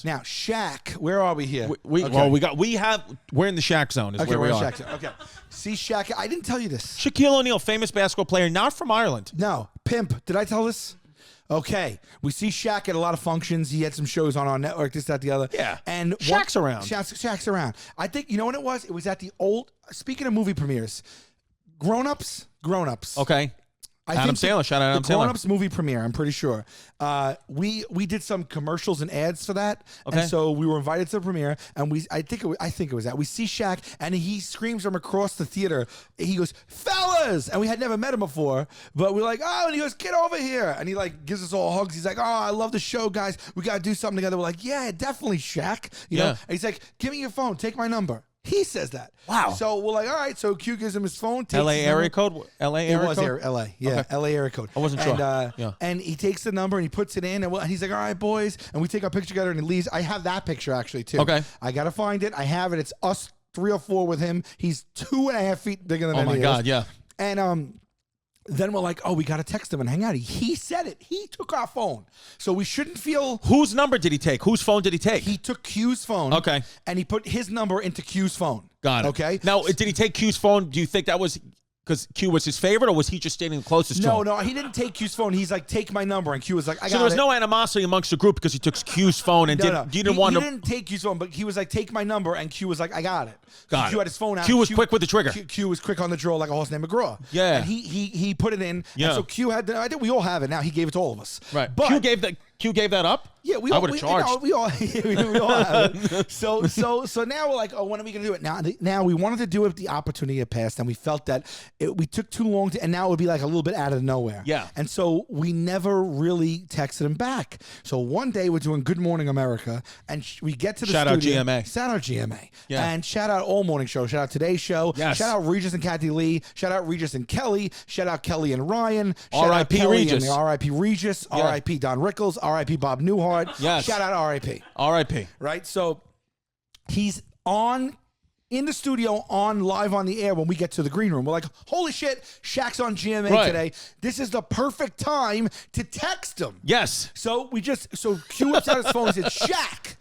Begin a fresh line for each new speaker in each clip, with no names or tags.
Yes.
Now, Shaq, where are we here?
We're in the Shaq zone. Is
Okay,
where
we're
we
in
are.
Shaq zone. Okay. See, Shaq, I didn't tell you this.
Shaquille O'Neal, famous basketball player, not from Ireland.
No, pimp. Did I tell this? Okay, we see Shaq at a lot of functions. He had some shows on our network, this, that, the other.
Yeah.
And
Shaq's around.
Shaq's around. I think, you know what it was? It was at the old, speaking of movie premieres, Grown Ups.
Okay. Adam Sandler. Shout out Adam Sandler.
The Grown Ups movie premiere, I'm pretty sure. We did some commercials and ads for that.
Okay.
And so we were invited to the premiere, and I think it was that. We see Shaq, and he screams from across the theater. He goes, "Fellas!" And we had never met him before, but we're like, "Oh," and he goes, "Get over here." And he like gives us all hugs. He's like, "Oh, I love the show, guys. We got to do something together." We're like, "Yeah, definitely, Shaq." You know? And he's like, "Give me your phone. Take my number." He says that.
Wow.
So we're like, all right. So Q gives him his phone. Takes
LA
his
area
number.
code? LA area code?
It was LA. Yeah,
Okay.
LA area code.
I wasn't sure.
And, and he takes the number and he puts it in, and he's like, all right, boys. And we take our picture together and he leaves. I have that picture actually, too.
Okay.
I got to find it. I have it. It's us 3 or 4 with him. He's 2.5 feet bigger than
Oh,
any
my
of
God,
us.
yeah.
And then we're like, oh, we got to text him and hang out. He said it. He took our phone. So we shouldn't feel...
Whose number did he take? Whose phone did he take?
He took Q's phone.
Okay.
And he put his number into Q's phone.
Got it.
Okay.
Now, did he take Q's phone? Do you think that was because Q was his favorite, or was he just standing closest to him?
No, he didn't take Q's phone. He's like, take my number. And Q was like, I got it.
So there was no animosity amongst the group because he took Q's phone and
No.
he didn't
take Q's phone, but he was like, take my number. And Q was like, I got it.
Got
Q
it.
had his phone out.
Q was quick with the trigger.
Q was quick on the draw like a horse named McGraw.
Yeah.
And he put it in.
Yeah.
And so Q had, I think we all have it now. He gave it to all of us.
Right.
But
Q gave that up?
Yeah,
I would have charged.
We all have it. So now we're like, oh, when are we going to do it? Now we wanted to do it if the opportunity had passed, and we felt that we took too long to, and now it would be like a little bit out of nowhere.
Yeah.
And so we never really texted him back. So one day we're doing Good Morning America, and we get to the
Shout out
studio.
GMA.
Shout out GMA.
Yeah.
And shout out All Morning Show. Shout out Today's Show.
Yes.
Shout out Regis and Kathy Lee. Shout out Regis and Kelly. Shout out Kelly and Ryan. Shout out
R.I.P.
Kelly
Regis.
and R.I.P. Regis.
Yeah.
R.I.P. Don Rickles. R.I.P. Bob Newhart.
Yes.
Shout out R.I.P.
R.I.P.
Right? So he's in the studio live on the air when we get to the green room. We're like, holy shit, Shaq's on GMA today. This is the perfect time to text him.
Yes.
So Q whips out his phone and said, Shaq,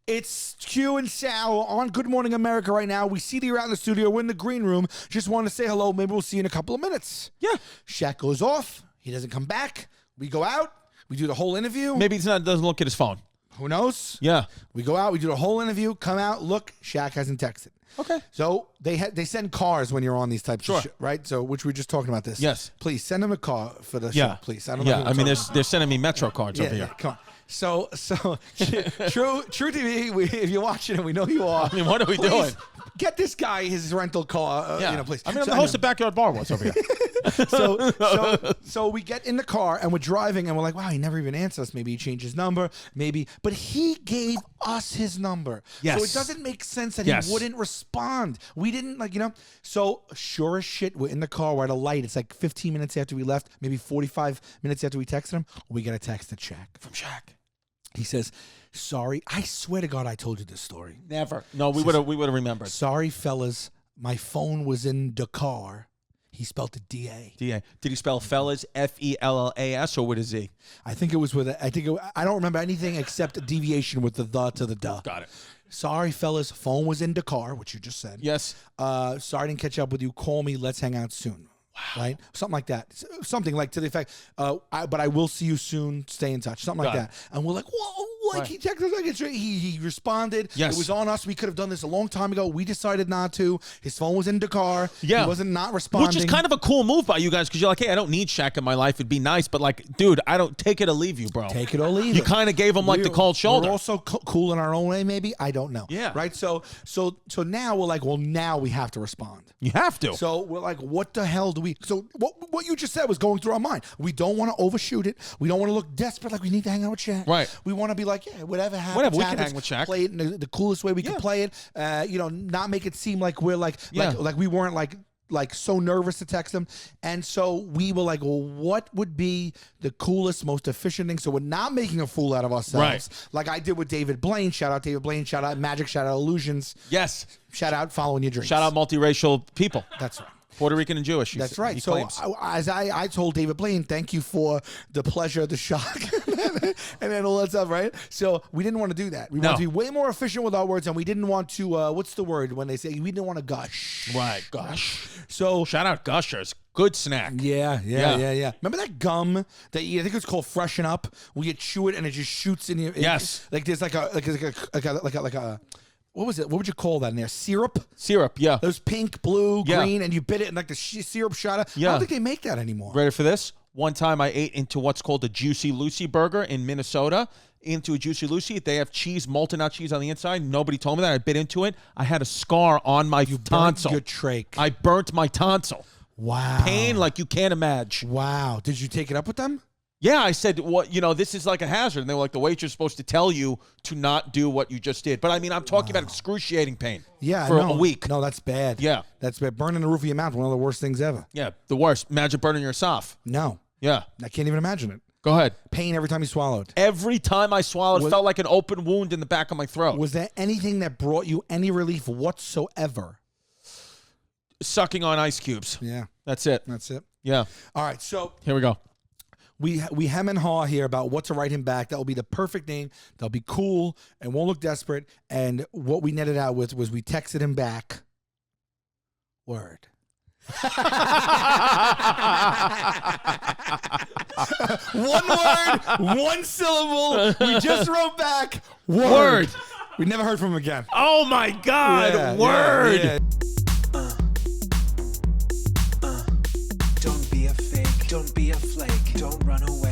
it's Q and Sal on Good Morning America right now. We see that you're out in the studio. We're in the green room. Just want to say hello. Maybe we'll see you in a couple of minutes.
Yeah.
Shaq goes off. He doesn't come back. We go out. We do the whole interview.
Maybe he doesn't look at his phone.
Who knows?
Yeah.
We go out. We do the whole interview. Come out. Look, Shaq hasn't texted.
Okay.
So they send cars when you're on these types
Sure.
of shit, right? So which we were just talking about this.
Yes.
Please send them a car for the
Yeah.
show, please. I don't know.
Yeah. I mean, they're sending me Metro cards over here.
Come on. So True TV, if you're watching it, we know you are.
I mean, what are we
Please
doing?
Get this guy his rental car, please.
I mean, I'm the host of Backyard Bar Wars over here.
So we get in the car and we're driving and we're like, wow, he never even answered us. Maybe he changed his number, but he gave us his number.
Yes.
So it doesn't make sense that
Yes.
he wouldn't respond. We didn't So sure as shit, we're in the car. We're at a light. It's like 15 minutes after we left, maybe 45 minutes after we texted him. We get a text to Shaq.
From Shaq.
He says, sorry, I swear to God I told you this story.
Never. No, we would have remembered.
Sorry, fellas, my phone was in the car. He spelled it D-A.
D-A. Did he spell fellas Fellas or with a Z?
I think it was with I don't remember anything except a deviation with the to the duh.
Got it.
Sorry, fellas, phone was in the car, which you just said.
Yes.
Sorry I didn't catch up with you. Call me. Let's hang out soon. Wow. Right? Something like that. Something like to the effect, but I will see you soon. Stay in touch. Something like that. And we're like, whoa. Like he texted us, like he responded.
Yes.
It was on us. We could have done this a long time ago. We decided not to. His phone was in the car.
Yeah.
He wasn't not responding.
Which is kind of a cool move by you guys because you're like, hey, I don't need Shaq in my life. It'd be nice, but like, dude, I don't take it or leave you, bro.
Take it or leave
You
it.
kind of gave him like the cold shoulder.
We're also cool in our own way, maybe. I don't know.
Yeah.
Right. So now we're like, well, now we have to respond.
You have to.
So we're like, what the hell do we? So what you just said was going through our mind. We don't want to overshoot it. We don't want to look desperate, like we need to hang out with Shaq.
Right.
We want to be like, yeah, whatever happens.
Whatever, we can
happens.
hang with Shaq.
Play it in the coolest way we can play it. Not make it seem like we're like we weren't like so nervous to text him. And so we were like, well, what would be the coolest, most efficient thing? So we're not making a fool out of ourselves.
Right.
Like I did with David Blaine. Shout out David Blaine. Shout out Magic. Shout out Illusions.
Yes.
Shout out Following Your Dreams.
Shout out multiracial people.
That's right.
Puerto Rican and Jewish.
That's right.
He
So
claims.
as I told David Blaine, thank you for the pleasure, the shock, and then all that stuff, right? So we didn't want to do that. We wanted to be way more efficient with our words, and we didn't want to, what's the word when they say, we didn't want to gush.
Right, gosh.
So
Shout out Gushers. Good snack.
yeah. Remember that gum that I think it's called Freshen Up, where you chew it and it just shoots in your.
Yes.
Like there's like a what was it? What would you call that in there? Syrup?
Syrup, yeah.
Those pink, blue,
Yeah.
green, and you bit it and like the syrup shot out. I
Yeah.
don't think they make that anymore.
Ready for this? One time I ate into what's called a Juicy Lucy burger in Minnesota. Into a Juicy Lucy. They have cheese, molten out cheese on the inside. Nobody told me that. I bit into it. I had a scar on my tonsil.
Your trach.
I burnt my tonsil.
Wow.
Pain like you can't imagine.
Wow. Did you take it up with them?
Yeah, I said, "What? This is like a hazard." And they were like, "The waitress is supposed to tell you to not do what you just did." But I mean, I'm talking about excruciating pain.
Yeah.
for a week.
No, that's bad.
Yeah,
That's bad. Burning the roof of your mouth, one of the worst things ever.
yeah, the worst. Imagine burning your esophagus.
No.
Yeah,
I can't even imagine it.
go ahead.
Pain every time you swallowed.
Every time I swallowed, it felt like an open wound in the back of my throat.
Was there anything that brought you any relief whatsoever?
Sucking on ice cubes.
Yeah.
That's it.
That's it.
Yeah.
All right. So
Here we go.
we hem and haw here about what to write him back. That will be the perfect name. That'll be cool and won't look desperate. And what we netted out with was we texted him back. Word. One word, one syllable. We just wrote back. Word. We never heard from him again.
Oh my God!
Yeah,
Word.
yeah.
Don't be a fake, don't be a flake, don't run away.